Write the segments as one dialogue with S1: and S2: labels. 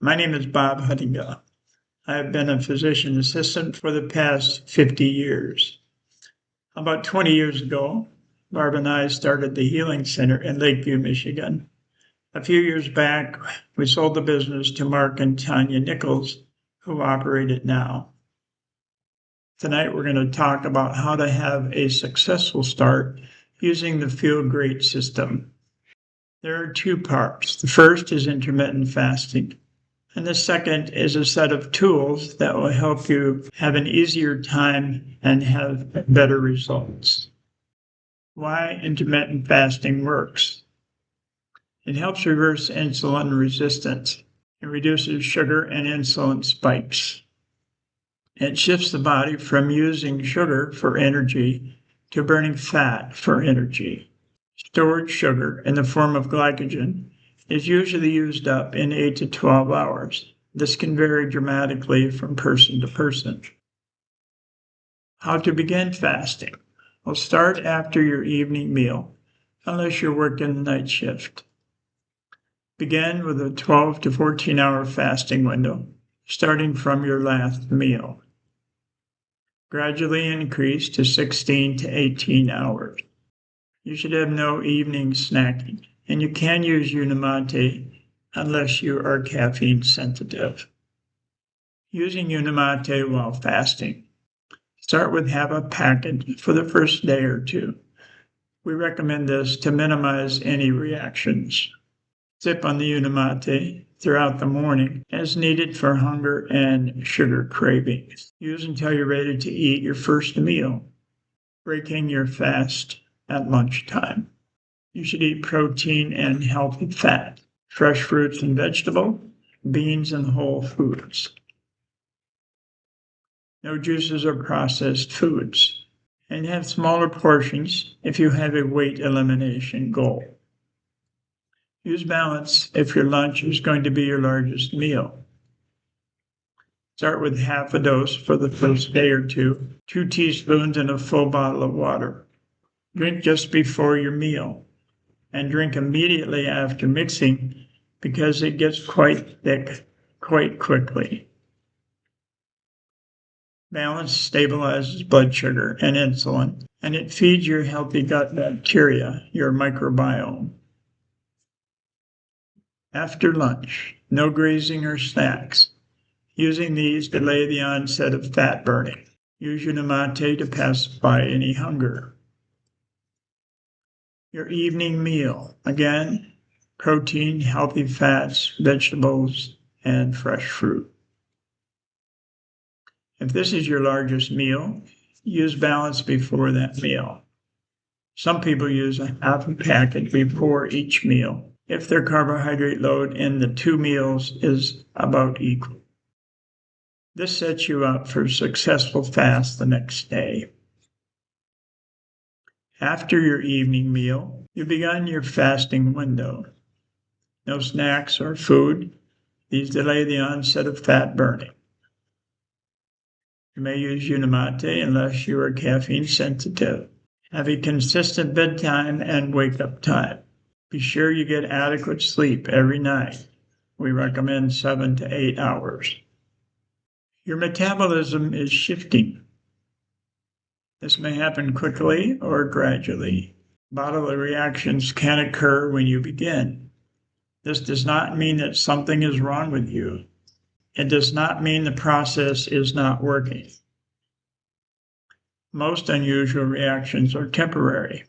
S1: My name is Bob Huttinga. I have been a physician assistant for the past 50 years. About 20 years ago, Barb and I started the Healing Center in Lakeview, Michigan. A few years back, we sold the business to Mark and Tanya Nichols, who operate it now. Tonight, we're going to talk about how to have a successful start using the Feel Great system. There are two parts. The first is intermittent fasting, and the second is a set of tools that will help you have an easier time and have better results. Why intermittent fasting works. It helps reverse insulin resistance. It reduces sugar and insulin spikes. It shifts the body from using sugar for energy to burning fat for energy. Stored sugar in the form of glycogen is usually used up in 8 to 12 hours. This can vary dramatically from person to person. How to begin fasting? Well, start after your evening meal, unless you're working the night shift. Begin with a 12 to 14 hour fasting window, starting from your last meal. Gradually increase to 16 to 18 hours. You should have no evening snacking, and you can use Unimate unless you are caffeine sensitive. Using Unimate while fasting. Start with half a packet for the first day or two. We recommend this to minimize any reactions. Sip on the Unimate throughout the morning as needed for hunger and sugar cravings. Use until you're ready to eat your first meal, breaking your fast at lunchtime. You should eat protein and healthy fat, fresh fruits and vegetables, beans and whole foods. No juices or processed foods, and have smaller portions if you have a weight elimination goal. Use balance if your lunch is going to be your largest meal. Start with half a dose for the first day or two, 2 teaspoons in a full bottle of water. Drink just before your meal, and drink immediately after mixing because it gets quite thick quite quickly. Balance stabilizes blood sugar and insulin, and it feeds your healthy gut bacteria, your microbiome. After lunch, no grazing or snacks. Using these delay the onset of fat burning. Use Unimate to pacify any hunger. Your evening meal. Again, protein, healthy fats, vegetables, and fresh fruit. If this is your largest meal, use balance before that meal. Some people use a half a packet before each meal if their carbohydrate load in the 2 meals is about equal. This sets you up for a successful fast the next day. After your evening meal, you begun your fasting window. No snacks or food. These delay the onset of fat burning. You may use Unimate unless you are caffeine sensitive. Have a consistent bedtime and wake-up time. Be sure you get adequate sleep every night. We recommend 7 to 8 hours. Your metabolism is shifting. This may happen quickly or gradually. Bodily reactions can occur when you begin. This does not mean that something is wrong with you. It does not mean the process is not working. Most unusual reactions are temporary.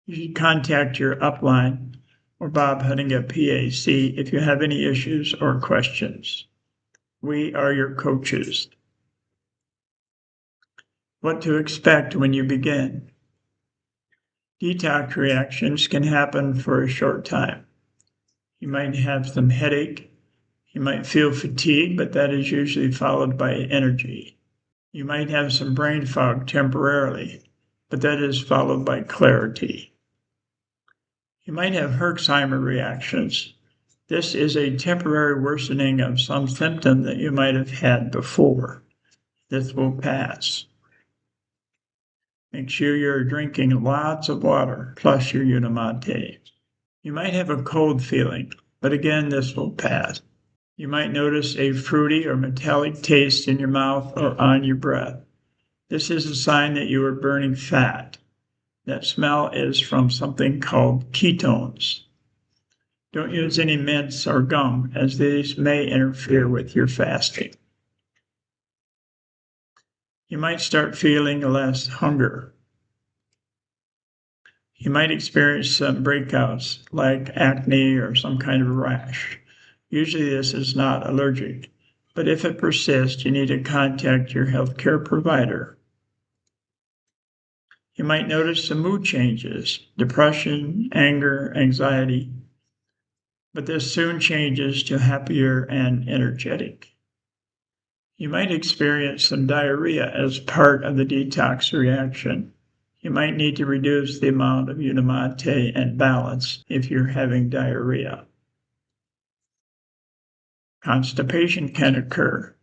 S1: You should contact your upline or Bob Huttinga PAC if you have any issues or questions. We are your coaches. What to expect when you begin. Detox reactions can happen for a short time. You might have some headache. You might feel fatigue, but that is usually followed by energy. You might have some brain fog temporarily, but that is followed by clarity. You might have Herxheimer reactions. This is a temporary worsening of some symptom that you might have had before. This will pass. Make sure you're drinking lots of water, plus your Unimate. You might have a cold feeling. but again, this will pass. You might notice a fruity or metallic taste in your mouth or on your breath. This is a sign that you are burning fat. That smell is from something called ketones. Don't use any mints or gum, as these may interfere with your fasting. You might start feeling less hunger. You might experience some breakouts like acne or some kind of rash. Usually this is not allergic, but if it persists, you need to contact your healthcare provider. You might notice some mood changes, depression, anger, anxiety, but this soon changes to happier and energetic. You might experience some diarrhea as part of the detox reaction. You might need to reduce the amount of Unamate and balance if you're having diarrhea. Constipation can occur.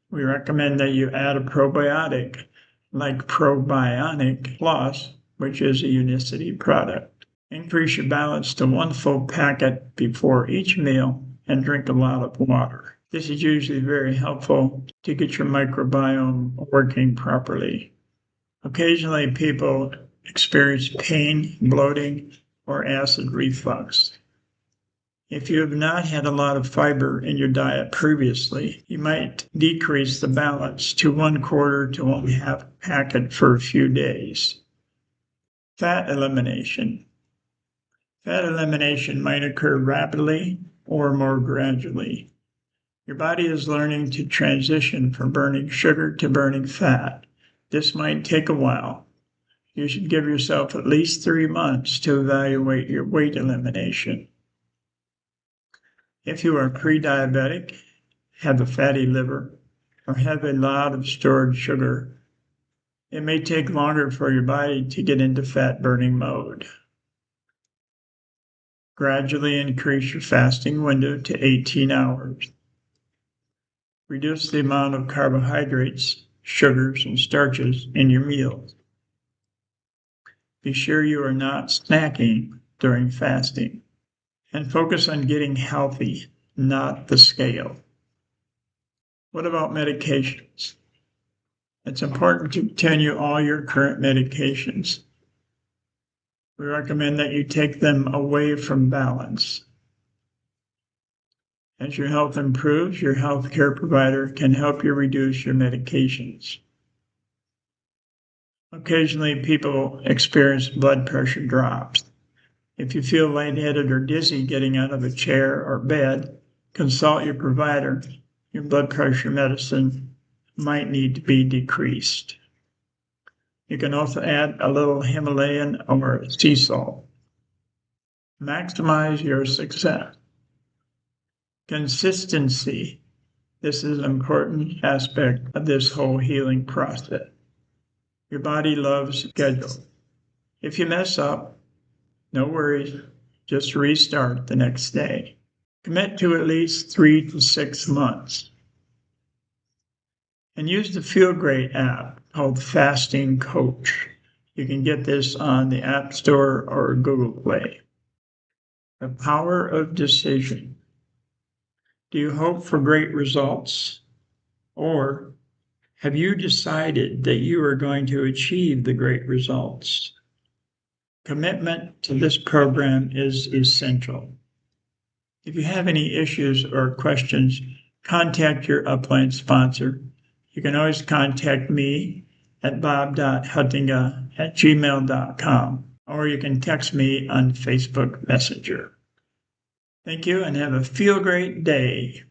S1: We recommend that you add a probiotic like Probionic Plus, which is a Unicity product. Increase your balance to 1 full packet before each meal and drink a lot of water. This is usually very helpful to get your microbiome working properly. Occasionally, people experience pain, bloating, or acid reflux. If you have not had a lot of fiber in your diet previously, you might decrease the balance to 1/4 to 1/2 packet for a few days. Fat elimination. Fat elimination might occur rapidly or more gradually. Your body is learning to transition from burning sugar to burning fat. This might take a while. You should give yourself at least 3 months to evaluate your weight elimination. If you are pre-diabetic, have a fatty liver, or have a lot of stored sugar, it may take longer for your body to get into fat burning mode. Gradually increase your fasting window to 18 hours. Reduce the amount of carbohydrates, sugars, and starches in your meals. Be sure you are not snacking during fasting. And focus on getting healthy, not the scale. What about medications? It's important to continue all your current medications. We recommend that you take them away from balance. As your health improves, your healthcare provider can help you reduce your medications. Occasionally, people experience blood pressure drops. If you feel lightheaded or dizzy getting out of a chair or bed, consult your provider. Your blood pressure medicine might need to be decreased. You can also add a little Himalayan or sea salt. Maximize your success. Consistency. This is an important aspect of this whole healing process. Your body loves schedule. If you mess up, no worries, just restart the next day. Commit to at least 3 to 6 months. And use the Feel Great app called Fasting Coach. You can get this on the App Store or Google Play. The power of decision. Do you hope for great results? Or have you decided that you are going to achieve the great results? Commitment to this program is essential. If you have any issues or questions, contact your upline sponsor. You can always contact me at bob.huttinga@gmail.com, or you can text me on Facebook Messenger. Thank you and have a feel great day.